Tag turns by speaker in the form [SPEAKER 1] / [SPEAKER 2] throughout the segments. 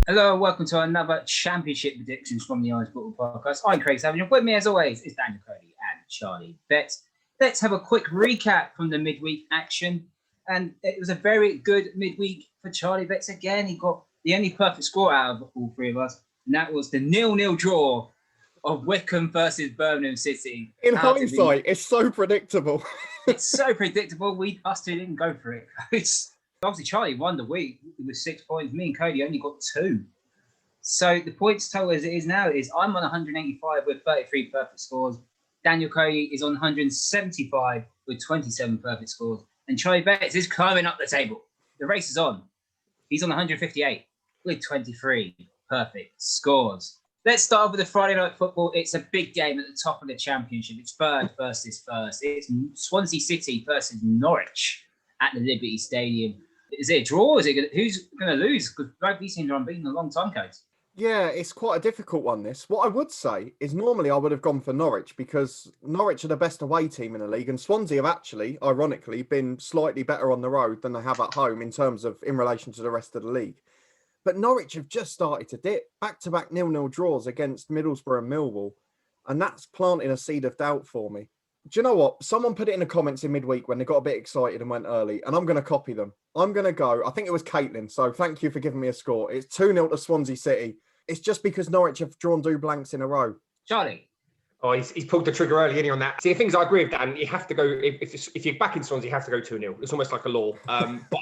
[SPEAKER 1] Hello and welcome to another Championship predictions from the Irish Football Podcast. I'm Craig Savage, and with me as always is Daniel Cody and Charlie Betts. Let's have a quick recap from the midweek action. And it was a very good midweek for Charlie Betts again. He got the only perfect score out of all three of us, and that was the 0-0 draw of Wycombe versus Birmingham City.
[SPEAKER 2] In hindsight, it's so predictable.
[SPEAKER 1] It's so predictable. Us two didn't go for it. Obviously, Charlie won the week with 6 points. Me and Cody only got 2. So the points total as it is now is I'm on 185 with 33 perfect scores. Daniel Cody is on 175 with 27 perfect scores. And Charlie Betts is climbing up the table. The race is on. He's on 158 with 23 perfect scores. Let's start with the Friday night football. It's a big game at the top of the Championship. It's third versus first. It's Swansea City versus Norwich at the Liberty Stadium. Is it a draw? Who's going to lose? Because both these teams are unbeaten a long time, Codes.
[SPEAKER 2] Yeah, it's quite a difficult one, this. What I would say is normally I would have gone for Norwich because Norwich are the best away team in the league, and Swansea have actually, ironically, been slightly better on the road than they have at home in relation to the rest of the league. But Norwich have just started to dip. Back-to-back 0-0 draws against Middlesbrough and Millwall, and that's planting a seed of doubt for me. Do you know what? Someone put it in the comments in midweek when they got a bit excited and went early, and I'm going to copy them. I'm going to go. I think it was Caitlin, so thank you for giving me a score. It's 2-0 to Swansea City. It's just because Norwich have drawn 2 blanks in a row.
[SPEAKER 1] Charlie?
[SPEAKER 3] Oh, he's pulled the trigger early on that. See, the things I agree with, Dan, you have to go, if you're back in Swansea, you have to go 2-0. It's almost like a law. But,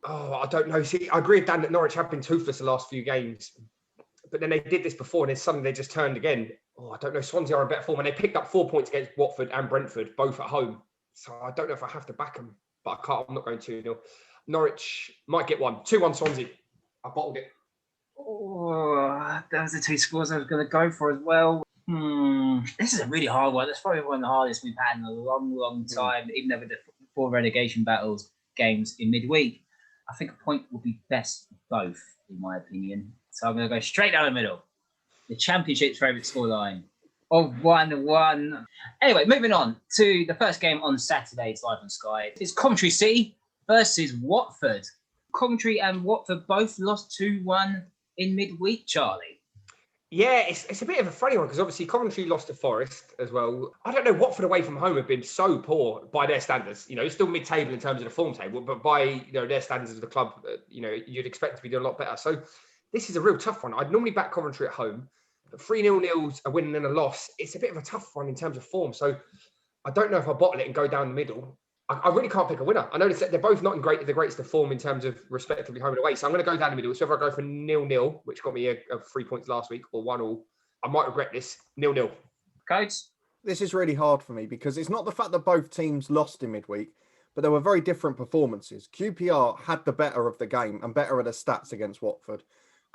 [SPEAKER 3] I don't know. See, I agree with Dan that Norwich have been toothless the last few games. But then they did this before, and then suddenly they just turned again. Oh, I don't know. Swansea are in better form, and they picked up 4 points against Watford and Brentford, both at home. So I don't know if I have to back them, but I can't. I'm not going 2-0. Norwich might get 1. 2-1 Swansea. I bottled it.
[SPEAKER 1] Oh, those are 2 scores I was going to go for as well. This is a really hard one. That's probably one of the hardest we've had in a long time, even though with the 4 relegation battles games in midweek. I think a point will be best for both, in my opinion. So I'm going to go straight down the middle. The Championship's favourite scoreline of 1-1. Anyway, moving on to the first game on Saturday. It's live on Sky. It's Coventry City versus Watford. Coventry and Watford both lost 2-1 in midweek, Charlie.
[SPEAKER 3] Yeah, it's a bit of a funny one because obviously Coventry lost to Forest as well. I don't know, Watford away from home have been so poor by their standards. You know, it's still mid-table in terms of the form table, but by their standards of the club, you'd expect to be doing a lot better. So this is a real tough one. I'd normally back Coventry at home, but 3-0 a win and a loss, it's a bit of a tough one in terms of form. So I don't know if I bottle it and go down the middle. I really can't pick a winner. I noticed that they're both not in the greatest of form in terms of respectively home and away. So I'm going to go down the middle. So if I go for 0-0, which got me a 3 points last week, or 1-1, I might regret this. 0-0.
[SPEAKER 1] Codes?
[SPEAKER 2] This is really hard for me because it's not the fact that both teams lost in midweek, but there were very different performances. QPR had the better of the game and better at the stats against Watford.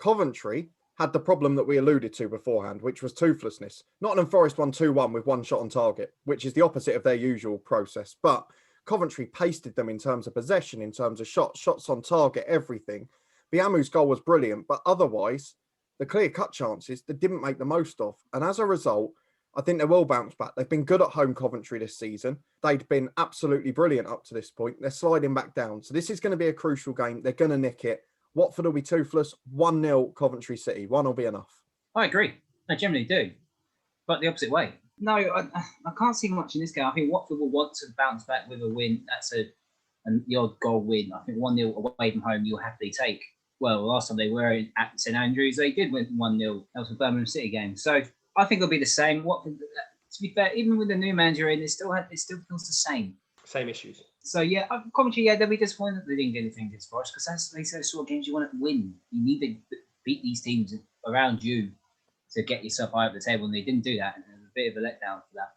[SPEAKER 2] Coventry had the problem that we alluded to beforehand, which was toothlessness. Nottingham Forest won 2-1 with 1 shot on target, which is the opposite of their usual process. But Coventry pasted them in terms of possession, in terms of shots on target, everything. Biamu's goal was brilliant, but otherwise, the clear-cut chances they didn't make the most of. And as a result, I think they will bounce back. They've been good at home, Coventry, this season. They'd been absolutely brilliant up to this point. They're sliding back down. So this is going to be a crucial game. They're going to nick it. Watford will be toothless. 1-0 Coventry City. 1 will be enough.
[SPEAKER 1] I agree. I generally do. But the opposite way. No, I can't see much in this game. I think Watford will want to bounce back with a win. That's the odd goal win. I think 1-0 away from home you'll happily take. Well, last time they were at St Andrews, they did win 1-0. That was a Birmingham City game. So I think it'll be the same. Watford, to be fair, even with the new manager in, it still feels the same.
[SPEAKER 3] Same issues.
[SPEAKER 1] So yeah, Coventry, they'll be disappointed that they didn't get anything against Forest because that's the sort of games you want to win. You need to beat these teams around you to get yourself high up the table, and they didn't do that. And a bit of a letdown for that.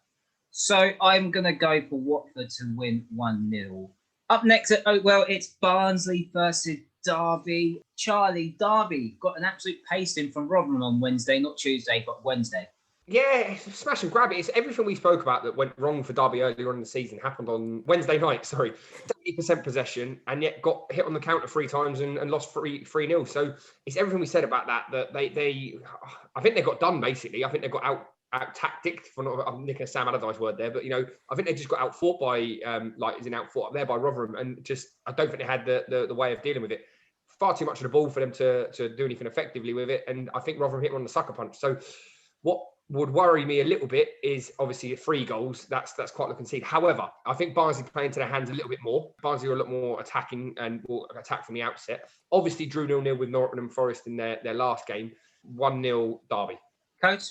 [SPEAKER 1] So I'm going to go for Watford to win 1-0. Up next at Oakwell, it's Barnsley versus Derby. Charlie, Derby got an absolute pasting from Rotherham on Wednesday, not Tuesday, but Wednesday.
[SPEAKER 3] Yeah, smash and grab it. It's everything we spoke about that went wrong for Derby earlier on in the season happened on Wednesday night. 70% possession, and yet got hit on the counter 3 times and lost 3-0. So it's everything we said about that they I think they got done basically. I think they got out tacticked, I'm nicking a Sam Allardyce word there, but I think they just got out fought by out fought up there by Rotherham, and just I don't think they had the way of dealing with it. far too much of the ball for them to do anything effectively with it. And I think Rotherham hit on the sucker punch. So what would worry me a little bit is obviously 3 goals. That's quite a concede. However, I think Barnsley play into their hands a little bit more. Barnsley are a lot more attacking and will attack from the outset. Obviously drew 0-0 with Nottingham Forest in their last game. 1-0 Derby.
[SPEAKER 1] Coach?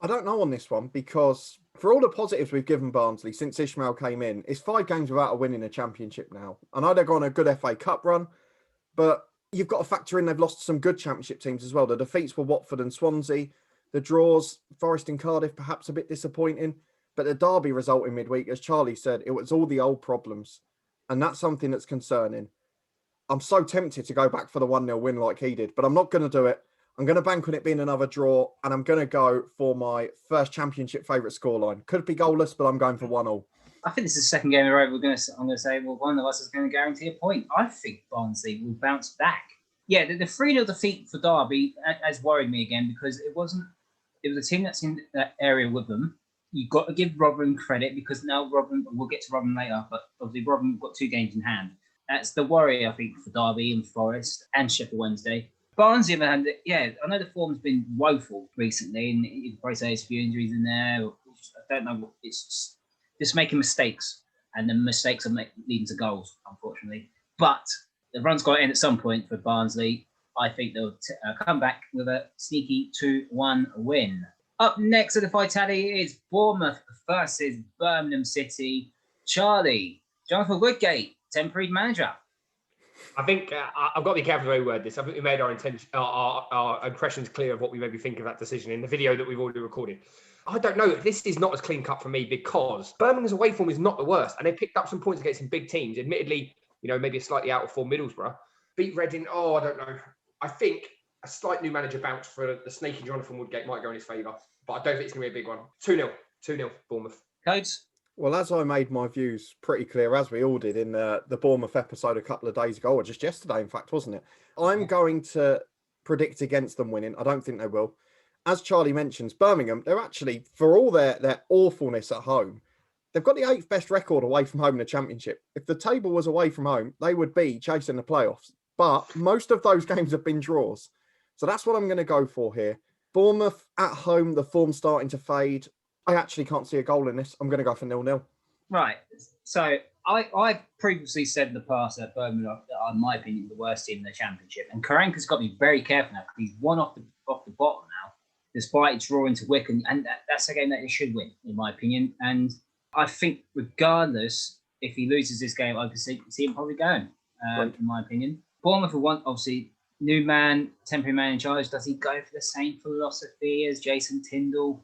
[SPEAKER 2] I don't know on this one, because for all the positives we've given Barnsley since Ishmael came in, it's 5 games without a win in a championship now. I know they're on a good FA Cup run, but you've got to factor in they've lost to some good championship teams as well. The defeats were Watford and Swansea. The draws, Forest and Cardiff, perhaps a bit disappointing. But the Derby result in midweek, as Charlie said, it was all the old problems. And that's something that's concerning. I'm so tempted to go back for the 1-0 win like he did, but I'm not going to do it. I'm going to bank on it being another draw, and I'm going to go for my first championship favourite scoreline. Could be goalless, but I'm going for 1-1.
[SPEAKER 1] I think this is the second game in a row I'm going to say, well, one of us is going to guarantee a point. I think Barnsley will bounce back. Yeah, the 3-0 defeat for Derby has worried me again, because it was a team that's in that area with them. You've got to give Rotherham credit, because now Rotherham, we'll get to Rotherham later, but obviously Rotherham have got 2 games in hand. That's the worry, I think, for Derby and Forest and Sheffield Wednesday. Barnsley, man, yeah, I know the form's been woeful recently, and you can probably say there's a few injuries in there. I don't know. It's just making mistakes, and the mistakes are leading to goals, unfortunately. But the run's got to end at some point for Barnsley. I think they'll come back with a sneaky 2-1 win. Up next at the Vitality is Bournemouth versus Birmingham City. Charlie, Jonathan Woodgate, temporary manager.
[SPEAKER 3] I think I've got to be careful the way we word this. I think we made our impressions clear of what we maybe think of that decision in the video that we've already recorded. I don't know. This is not as clean cut for me, because Birmingham's away form is not the worst, and they picked up some points against some big teams. Admittedly, maybe a slightly out of form Middlesbrough. Beat Reading. I don't know. I think a slight new manager bounce for the snaky Jonathan Woodgate might go in his favour, but I don't think it's going to be a big one. 2-0 Bournemouth.
[SPEAKER 1] Codes?
[SPEAKER 2] Well, as I made my views pretty clear, as we all did in the Bournemouth episode a couple of days ago, or just yesterday, in fact, wasn't it? I'm going to predict against them winning. I don't think they will. As Charlie mentions, Birmingham, they're actually, for all their awfulness at home, they've got the 8th best record away from home in the Championship. If the table was away from home, they would be chasing the playoffs. But most of those games have been draws. So that's what I'm going to go for here. Bournemouth at home, the form's starting to fade. I actually can't see a goal in this. I'm going to go for 0-0.
[SPEAKER 1] Right. So I previously said in the past that Birmingham are, in my opinion, the worst team in the Championship. And Karanka's got to be very careful now, because he's one off the bottom now, despite drawing to Wycombe. And that's a game that he should win, in my opinion. And I think regardless, if he loses this game, I can see him probably going, in my opinion. Bournemouth will want, obviously, new man, temporary man in charge. Does he go for the same philosophy as Jason Tyndall?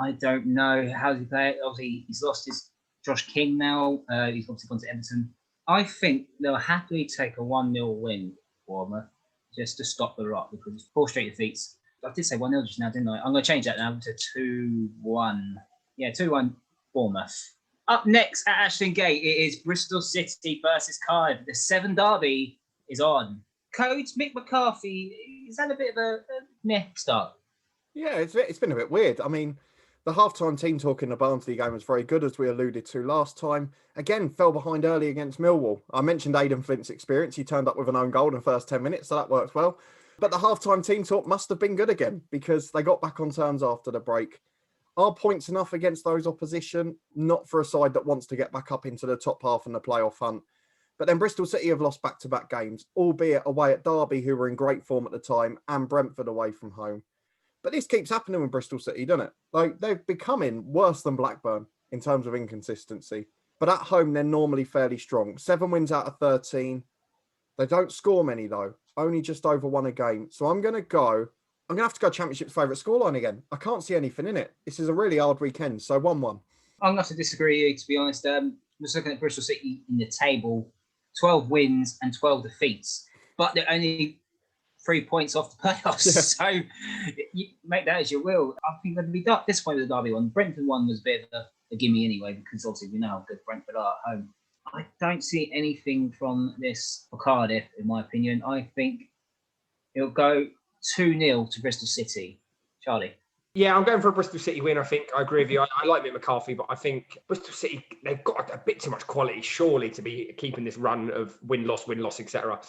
[SPEAKER 1] I don't know. How does he play it? Obviously, he's lost his Josh King now. He's obviously gone to Everton. I think they'll happily take a 1-0 win, Bournemouth, just to stop the rot, because it's 4 straight defeats. I did say 1-0 just now, didn't I? I'm going to change that now to 2-1. Yeah, 2-1 Bournemouth. Up next at Ashton Gate, it is Bristol City versus Cardiff. The 7 derby is on. Codes, Mick McCarthy, is that a bit of a meh start?
[SPEAKER 2] Yeah, it's been a bit weird. I mean, the halftime team talk in the Barnsley game was very good, as we alluded to last time. Again, fell behind early against Millwall. I mentioned Aidan Flint's experience. He turned up with an own goal in the first 10 minutes, so that worked well. But the halftime team talk must have been good again, because they got back on terms after the break. Are points enough against those opposition? Not for a side that wants to get back up into the top half in the playoff hunt. But then Bristol City have lost back-to-back games, albeit away at Derby, who were in great form at the time, and Brentford away from home. But this keeps happening with Bristol City, doesn't it? Like, they're becoming worse than Blackburn in terms of inconsistency. But at home, they're normally fairly strong. 7 wins out of 13. They don't score many, though. Only just over 1 a game. So I'm going to have to go Championship's favourite scoreline again. I can't see anything in it. This is a really hard weekend. So 1-1.
[SPEAKER 1] I'm going to have to disagree with you, to be honest. Just looking at Bristol City in the table, 12 wins and 12 defeats. But they're only 3 points off the playoffs. Yeah. So you make that as you will. I think they'd be disappointed with the Derby one. Brentford one was a bit of a gimme anyway, because obviously we know how good Brentford are at home. I don't see anything from this for Cardiff, in my opinion. I think it'll go 2-0 to Bristol City. Charlie?
[SPEAKER 3] Yeah, I'm going for a Bristol City win. I think I agree with you. I like Mick McCarthy, but I think Bristol City, they've got a bit too much quality, surely, to be keeping this run of win-loss, etc.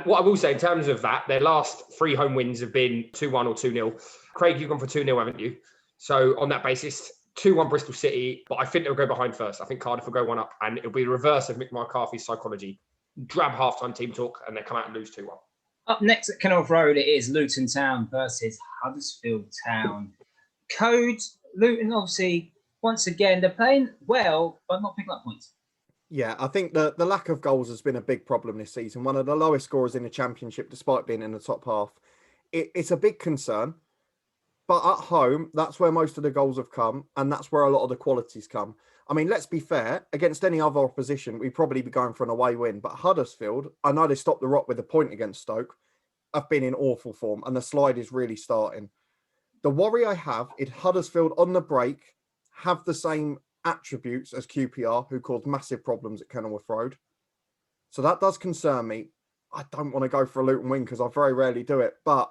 [SPEAKER 3] What I will say in terms of that, their last 3 home wins have been 2-1 or 2-0. Craig, you've gone for 2-0, haven't you? So on that basis, 2-1 Bristol City, but I think they'll go behind first. I think Cardiff will go 1 up, and it'll be the reverse of Mick McCarthy's psychology. Drab halftime team talk, and they come out and lose 2-1.
[SPEAKER 1] Up next at Kenilworth Road, it is Luton Town versus Huddersfield Town. Code, Luton, obviously, once again, they're playing well, but not picking up points.
[SPEAKER 2] Yeah, I think the lack of goals has been a big problem this season. One of the lowest scorers in the Championship, despite being in the top half. It's a big concern. But at home, that's where most of the goals have come, and that's where a lot of the qualities come. I mean, let's be fair, against any other opposition, we'd probably be going for an away win. But Huddersfield, I know they stopped the rot with a point against Stoke, have been in awful form, and the slide is really starting. The worry I have is Huddersfield on the break have the same attributes as QPR, who caused massive problems at Kenilworth Road. So that does concern me. I don't want to go for a Luton win because I very rarely do it, but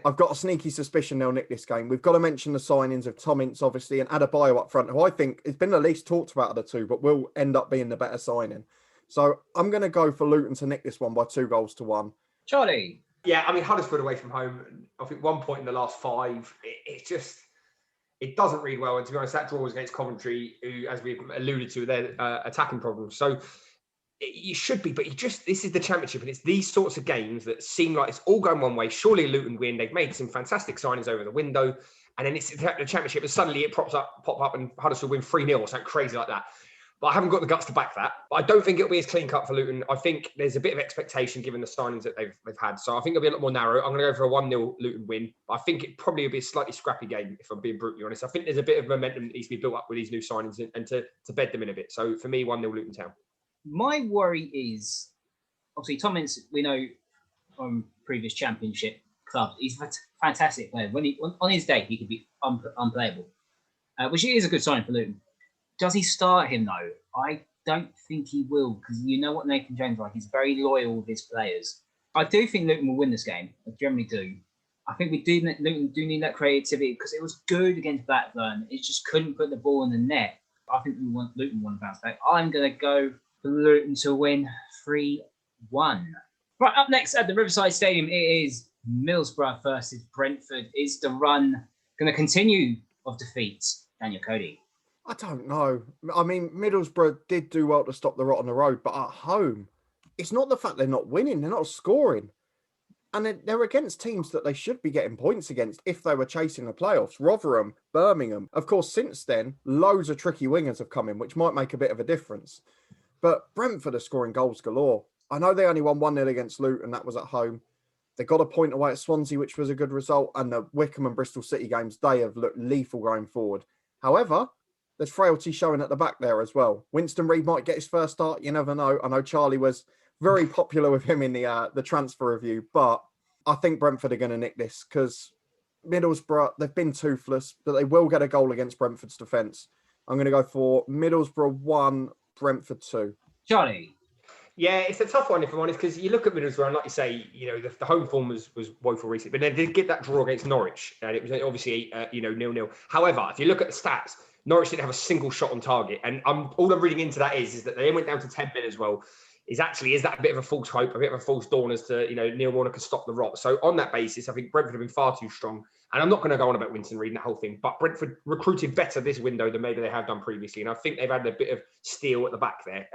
[SPEAKER 2] I've got a sneaky suspicion they'll nick this game. We've got to mention the signings of Tom Ince, obviously, and Adebayo up front, who I think has been the least talked about of the two, but will end up being the better signing. So I'm going to go for Luton to nick this one by 2-1.
[SPEAKER 1] Charlie.
[SPEAKER 3] Yeah, I mean, Huddersfield away from home, I think 1 point in the last 5. It doesn't read well. And to be honest, that draw was against Coventry, who, as we've alluded to, their attacking problems. So you should be, but this is the Championship, and it's these sorts of games that seem like it's all going one way. Surely Luton win. They've made some fantastic signings over the window, and then it's the Championship, and suddenly it pop up, and Huddersfield win 3-0 or something crazy like that. But I haven't got the guts to back that. But I don't think it'll be as clean cut for Luton. I think there's a bit of expectation given the signings that they've had. So I think it'll be a lot more narrow. I'm going to go for a 1-0 Luton win. But I think it probably will be a slightly scrappy game, if I'm being brutally honest. I think there's a bit of momentum that needs to be built up with these new signings and to bed them in a bit. So for me, 1-0 Luton Town.
[SPEAKER 1] My worry is, obviously, Tom Ince, we know from previous Championship clubs, he's a fantastic player. On his day, he could be unplayable, which is a good sign for Luton. Does he start him, though? I don't think he will, because you know what Nathan Jones is like. He's very loyal with his players. I do think Luton will win this game. I generally do. I think Luton do need that creativity, because it was good against Blackburn. It just couldn't put the ball in the net. I think Luton want to bounce back. I'm going to go for Luton to win 3-1. Right, up next at the Riverside Stadium, it is Middlesbrough versus Brentford. Is the run going to continue of defeats? Daniel Cody.
[SPEAKER 2] I don't know. I mean, Middlesbrough did do well to stop the rot on the road, but at home, it's not the fact they're not winning, they're not scoring. And they're against teams that they should be getting points against if they were chasing the playoffs. Rotherham, Birmingham. Of course, since then, loads of tricky wingers have come in, which might make a bit of a difference. But Brentford are scoring goals galore. I know they only won 1-0 against Luton, that was at home. They got a point away at Swansea, which was a good result. And the Wycombe and Bristol City games, they have looked lethal going forward. However, there's frailty showing at the back there as well. Winston Reid might get his first start. You never know. I know Charlie was very popular with him in the transfer review, but I think Brentford are going to nick this because Middlesbrough, they've been toothless, but they will get a goal against Brentford's defence. I'm going to go for Middlesbrough 1, Brentford 2.
[SPEAKER 1] Charlie.
[SPEAKER 3] Yeah, it's a tough one, if I'm honest, because you look at Middlesbrough, and like you say, the home form was woeful recently, but they did get that draw against Norwich, and it was obviously 0-0. However, if you look at the stats, Norwich didn't have a single shot on target, and all I'm reading into that is that they went down to 10 men as well. Is that a bit of a false hope, a bit of a false dawn as to Neil Warner could stop the rot? So on that basis, I think Brentford have been far too strong, and I'm not going to go on about Winston reading that whole thing, but Brentford recruited better this window than maybe they have done previously, and I think they've had a bit of steel at the back there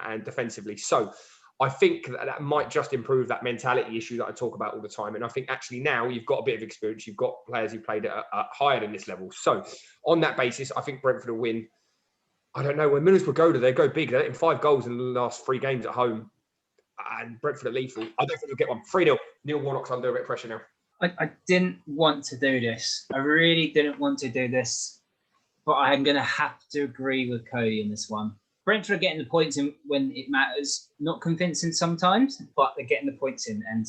[SPEAKER 3] and defensively. So I think that might just improve that mentality issue that I talk about all the time. And I think actually now you've got a bit of experience. You've got players who played at higher than this level. So on that basis, I think Brentford will win. I don't know. When Middlesbrough go big. They're hitting 5 goals in the last 3 games at home. And Brentford are lethal. I don't think they'll get one. 3-0. Neil Warnock's under a bit of pressure now.
[SPEAKER 1] I didn't want to do this. I really didn't want to do this. But I'm going to have to agree with Cody in this one. Brentford are getting the points in when it matters. Not convincing sometimes, but they're getting the points in. And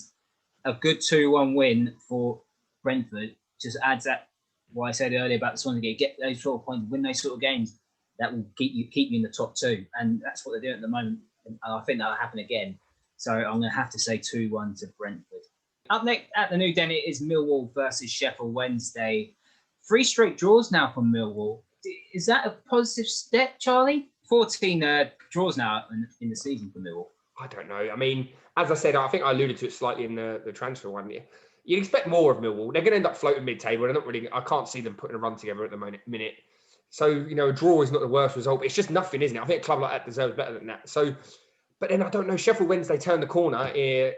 [SPEAKER 1] a good 2-1 win for Brentford just adds that, what I said earlier about the Swansea, get those sort of points, win those sort of games, that will keep you in the top 2. And that's what they're doing at the moment. And I think that'll happen again. So I'm going to have to say 2-1 to Brentford. Up next at the New Den, it is Millwall versus Sheffield Wednesday. 3 straight draws now from Millwall. Is that a positive step, Charlie? 14 draws now in the season for Millwall.
[SPEAKER 3] I don't know. I mean, as I said, I think I alluded to it slightly in the transfer one. You'd expect more of Millwall. They're going to end up floating mid-table. I can't see them putting a run together at the minute. So, a draw is not the worst result, but it's just nothing, isn't it? I think a club like that deserves better than that. So, but then I don't know. Sheffield Wednesday turned the corner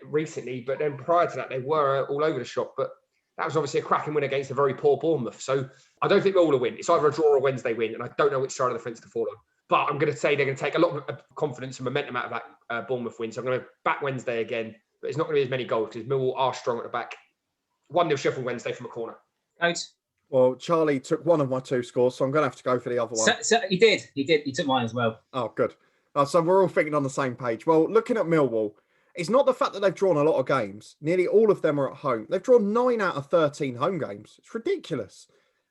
[SPEAKER 3] recently, but then prior to that, they were all over the shop. But that was obviously a cracking win against a very poor Bournemouth. So I don't think Millwall will win. It's either a draw or a Wednesday win, and I don't know which side of the fence to fall on. But I'm going to say they're going to take a lot of confidence and momentum out of that Bournemouth win. So I'm going to back Wednesday again, but it's not going to be as many goals because Millwall are strong at the back. 1-0 Sheffield Wednesday from a corner.
[SPEAKER 1] Coach?
[SPEAKER 2] Well, Charlie took one of my 2 scores, so I'm going to have to go for the other one.
[SPEAKER 1] So he did. He took mine as well.
[SPEAKER 2] Oh, good. So we're all thinking on the same page. Well, looking at Millwall, it's not the fact that they've drawn a lot of games. Nearly all of them are at home. They've drawn 9 out of 13 home games. It's ridiculous.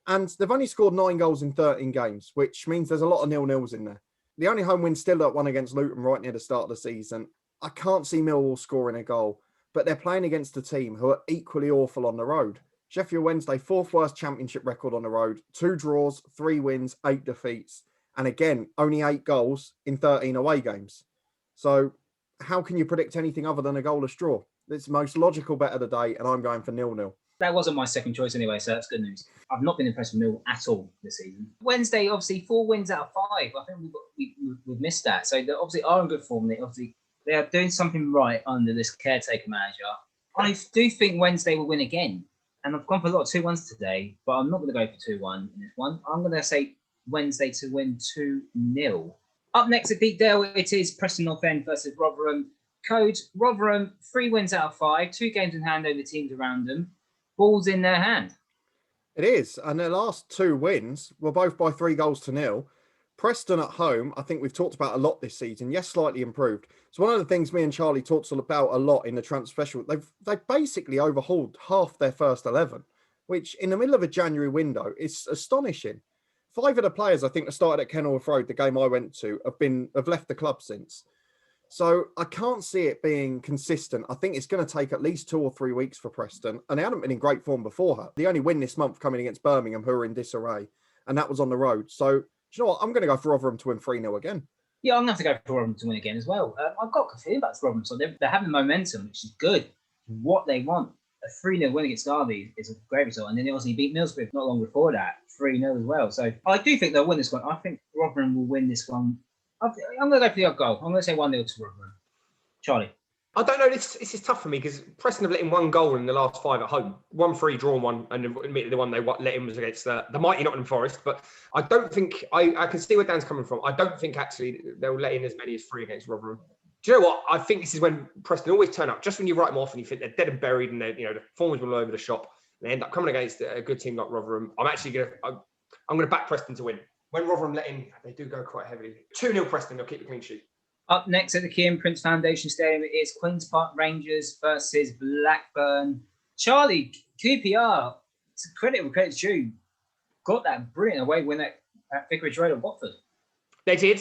[SPEAKER 2] And they've only scored 9 goals in 13 games, which means there's a lot of 0-0s in there. The only home win still that one against Luton right near the start of the season. I can't see Millwall scoring a goal, but they're playing against a team who are equally awful on the road. Sheffield Wednesday, 4th worst championship record on the road, 2 draws, 3 wins, 8 defeats. And again, only 8 goals in 13 away games. So how can you predict anything other than a goalless draw? It's the most logical bet of the day, and I'm going for 0-0.
[SPEAKER 1] That wasn't my second choice anyway, so that's good news. I've not been impressed with Millwall at all this season. Wednesday, obviously, 4 wins out of 5. I think we've missed that. So they obviously are in good form. They are doing something right under this caretaker manager. I do think Wednesday will win again. And I've gone for a lot of 2-1s today, but I'm not going to go for 2-1 in this one. I'm going to say Wednesday to win 2-0. Up next at Deepdale, it is Preston North End versus Rotherham. Code Rotherham, 3 wins out of 5, 2 games in hand over teams around them. Ball's in their hand.
[SPEAKER 2] It is. And their last 2 wins were both by 3-0. Preston at home, I think we've talked about a lot this season. Yes, slightly improved. So one of the things me and Charlie talked about a lot in the transfer special, they've basically overhauled half their first 11, which in the middle of a January window is astonishing. 5 of the players I think that started at Kenilworth Road, the game I went to, have left the club since. So I can't see it being consistent. I think it's going to take at least 2 or 3 weeks for Preston, and they hadn't been in great form before her. The only win this month coming against Birmingham, who are in disarray, and that was on the road. So, do you know what? I'm going to go for Rotherham to win 3-0 again.
[SPEAKER 1] Yeah, I'm going to have to go for Rotherham to win again as well. I've got a feeling about Rotherham, so they're having momentum, which is good. What they want. A 3-0 win against Derby is a great result, and then they also beat Middlesbrough not long before that, 3-0 as well. So I do think they'll win this one. I think Rotherham will win this one. I'm going to go for the odd goal. I'm going to say 1-0 to Rotherham. Charlie?
[SPEAKER 3] I don't know. This is tough for me because Preston have let in 1 goal in the last 5 at home. 1-3 drawn one, and admittedly the one they let in was against the mighty Nottingham Forest. But I don't think I can see where Dan's coming from. I don't think actually they'll let in as many as 3 against Rotherham. Do you know what? I think this is when Preston always turn up. Just when you write them off and you think they're dead and buried and the form is all over the shop, and they end up coming against a good team like Rotherham. I'm going to back Preston to win. When Rotherham let in, they do go quite heavily. 2-0 Preston. They'll keep the clean sheet.
[SPEAKER 1] Up next at the Kieran Prince Foundation Stadium, it is Queen's Park Rangers versus Blackburn. Charlie, QPR, it's credit's due, got that brilliant away win at Vicarage Road at Watford.
[SPEAKER 3] They did,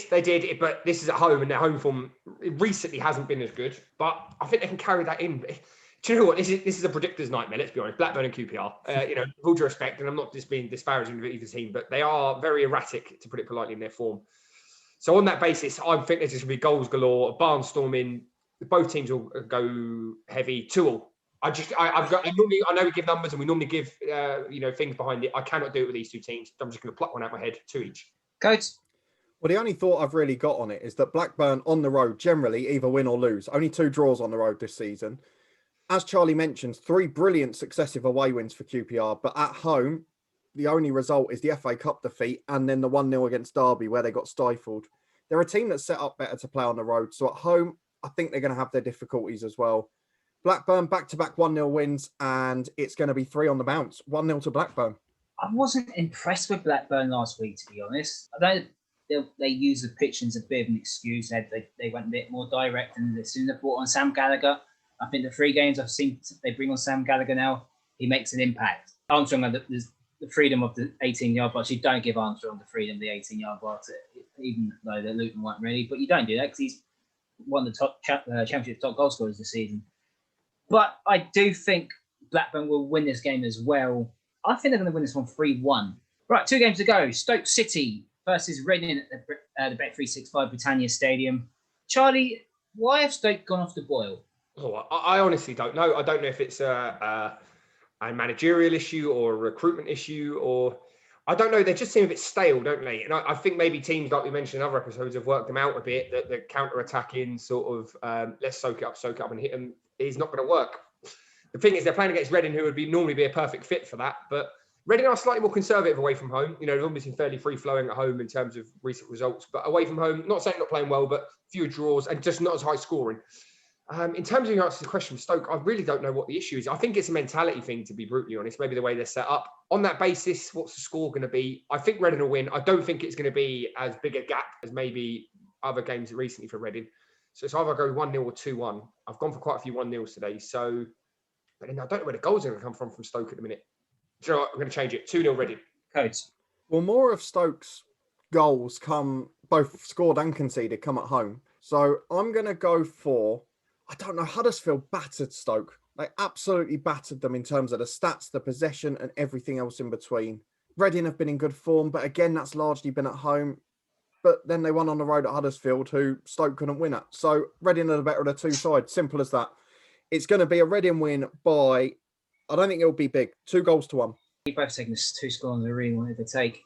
[SPEAKER 3] but this is at home, and their home form recently hasn't been as good. But I think they can carry that in. Do you know what? This is a predictor's nightmare. Let's be honest. Blackburn and QPR. With all due respect, and I'm not just being disparaging of either team, but they are very erratic, to put it politely, in their form. So on that basis, I think there's just going to be goals galore, a barnstorming. Both teams will go heavy. 2-2. I know we give numbers and we normally give things behind it. I cannot do it with these 2 teams. I'm just going to pluck one out of my head. 2 each.
[SPEAKER 1] Coach?
[SPEAKER 2] Well, the only thought I've really got on it is that Blackburn on the road generally either win or lose. Only 2 draws on the road this season. As Charlie mentioned, 3 brilliant successive away wins for QPR, but at home, the only result is the FA Cup defeat and then the 1-0 against Derby where they got stifled. They're a team that's set up better to play on the road. So at home, I think they're going to have their difficulties as well. Blackburn, back-to-back 1-0 wins, and it's going to be 3 on the bounce. 1-0 to Blackburn.
[SPEAKER 1] I wasn't impressed with Blackburn last week, to be honest. I know they use the pitch as a bit of an excuse. They went a bit more direct, and as soon as they brought on Sam Gallagher, I think the 3 games I've seen they bring on Sam Gallagher now, he makes an impact. Armstrong had the freedom of the 18-yard box. You don't give Armstrong the freedom of the 18-yard box, even though the Luton weren't ready. But you don't do that because he's one of the top championship top goal scorers this season. But I do think Blackburn will win this game as well. I think they're going to win this one 3-1. Right, 2 games to go. Stoke City versus Reading at the Bet365 Britannia Stadium. Charlie, why have Stoke gone off the boil?
[SPEAKER 3] Oh, I honestly don't know. I don't know if it's a managerial issue or a recruitment issue, or I don't know. They just seem a bit stale, don't they? And I think maybe teams, like we mentioned in other episodes, have worked them out a bit. That the counter-attacking sort of let's soak it up and hit them is not going to work. The thing is, they're playing against Reading, who would normally be a perfect fit for that. But Reading are slightly more conservative away from home. You know, they've always been fairly free-flowing at home in terms of recent results. But away from home, not saying not playing well, but fewer draws and just not as high scoring. In terms of your answer to the question, Stoke, I really don't know what the issue is. I think it's a mentality thing, to be brutally honest, maybe the way they're set up. On that basis, what's the score going to be? I think Reading will win. I don't think it's going to be as big a gap as maybe other games recently for Reading. So it's either go 1-0 or 2-1. I've gone for quite a few 1-0s today. So, but then I don't know where the goals are going to come from Stoke at the minute. So I'm going to change it. 2-0 Reading.
[SPEAKER 1] Codes.
[SPEAKER 2] Well, more of Stoke's goals come, both scored and conceded, come at home. So I'm going to go for, I don't know, Huddersfield battered Stoke. They absolutely battered them in terms of the stats, the possession, and everything else in between. Reading have been in good form, but again, that's largely been at home. But then they won on the road at Huddersfield, who Stoke couldn't win at. So Reading are the better of the two sides. Simple as that. It's going to be a Reading win by, I don't think it'll be big, 2-1.
[SPEAKER 1] You're both taking this 2 score on the really wanted to take.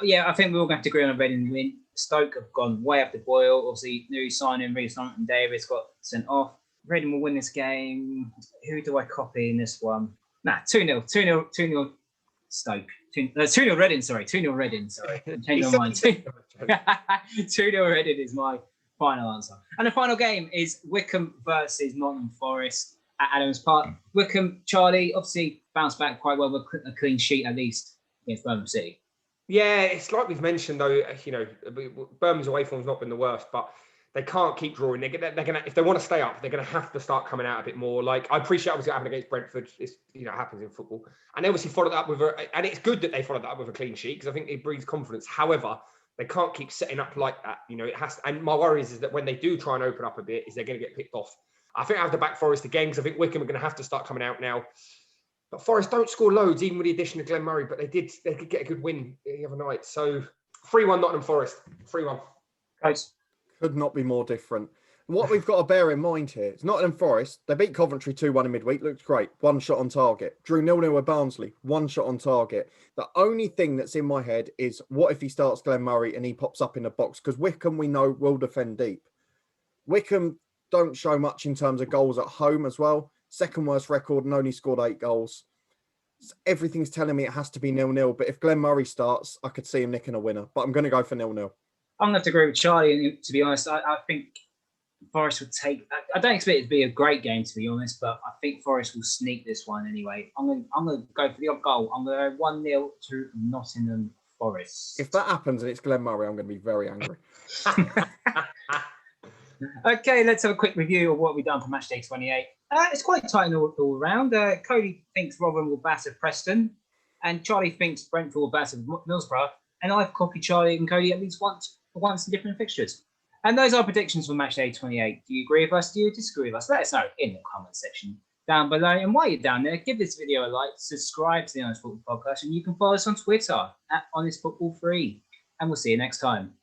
[SPEAKER 1] Yeah, I think we're all going to have to agree on a Reading win. Stoke have gone way up the boil. Obviously, new signing, Reece and Davis got sent off. Reading will win this game. Who do I copy in this one? 2-0. 2-0 Stoke. 2-0 Reading, sorry. 2-0 Reading, sorry. Change my mind. 2-0 Reading is my final answer. And the final game is Wycombe versus Nottingham Forest at Adams Park. Wycombe, Charlie, obviously bounced back quite well with a clean sheet at least against Birmingham City.
[SPEAKER 3] Yeah, it's like we've mentioned though. You know, Birmingham's away form's not been the worst, but they can't keep drawing. They're gonna if they want to stay up, they're gonna have to start coming out a bit more. Like I appreciate obviously what happened against Brentford. It's it happens in football, and they obviously followed that up with and it's good that they followed that up with a clean sheet because I think it breeds confidence. However, they can't keep setting up like that. You know, it has. And my worries is that when they do try and open up a bit, is they're going to get picked off. I think I have to back Forest again because I think Wycombe are going to have to start coming out now. But Forest don't score loads, even with the addition of Glenn Murray, but they could get a good win the other night. So 3-1 Nottingham Forest. 3-1.
[SPEAKER 1] Coach.
[SPEAKER 2] Could not be more different. What we've got to bear in mind here is Nottingham Forest, they beat Coventry 2-1 in midweek, looked great. 1 shot on target. Drew 0-0 with Barnsley, 1 shot on target. The only thing that's in my head is what if he starts Glenn Murray and he pops up in the box? Because Wycombe, we know, will defend deep. Wycombe don't show much in terms of goals at home as well. Second worst record and only scored 8 goals. Everything's telling me it has to be 0-0. But if Glenn Murray starts, I could see him nicking a winner. But I'm going to go for 0-0.
[SPEAKER 1] I'm going to have to agree with Charlie. And to be honest, I think Forest would take. I don't expect it to be a great game, to be honest, but I think Forest will sneak this one anyway. I'm going to go for the odd goal. I'm going to go 1-0 to Nottingham Forest.
[SPEAKER 2] If that happens and it's Glenn Murray, I'm going to be very angry.
[SPEAKER 1] Okay, let's have a quick review of what we've done for Matchday 28. It's quite tight all around. Cody thinks Rotherham will batter Preston, and Charlie thinks Brentford will batter Middlesbrough, and I've copied Charlie and Cody at least once in different fixtures. And those are predictions for Matchday 28. Do you agree with us? Do you disagree with us? Let us know in the comment section down below. And while you're down there, give this video a like, subscribe to the Honest Football Podcast, and you can follow us on Twitter at Honest Football 3. And we'll see you next time.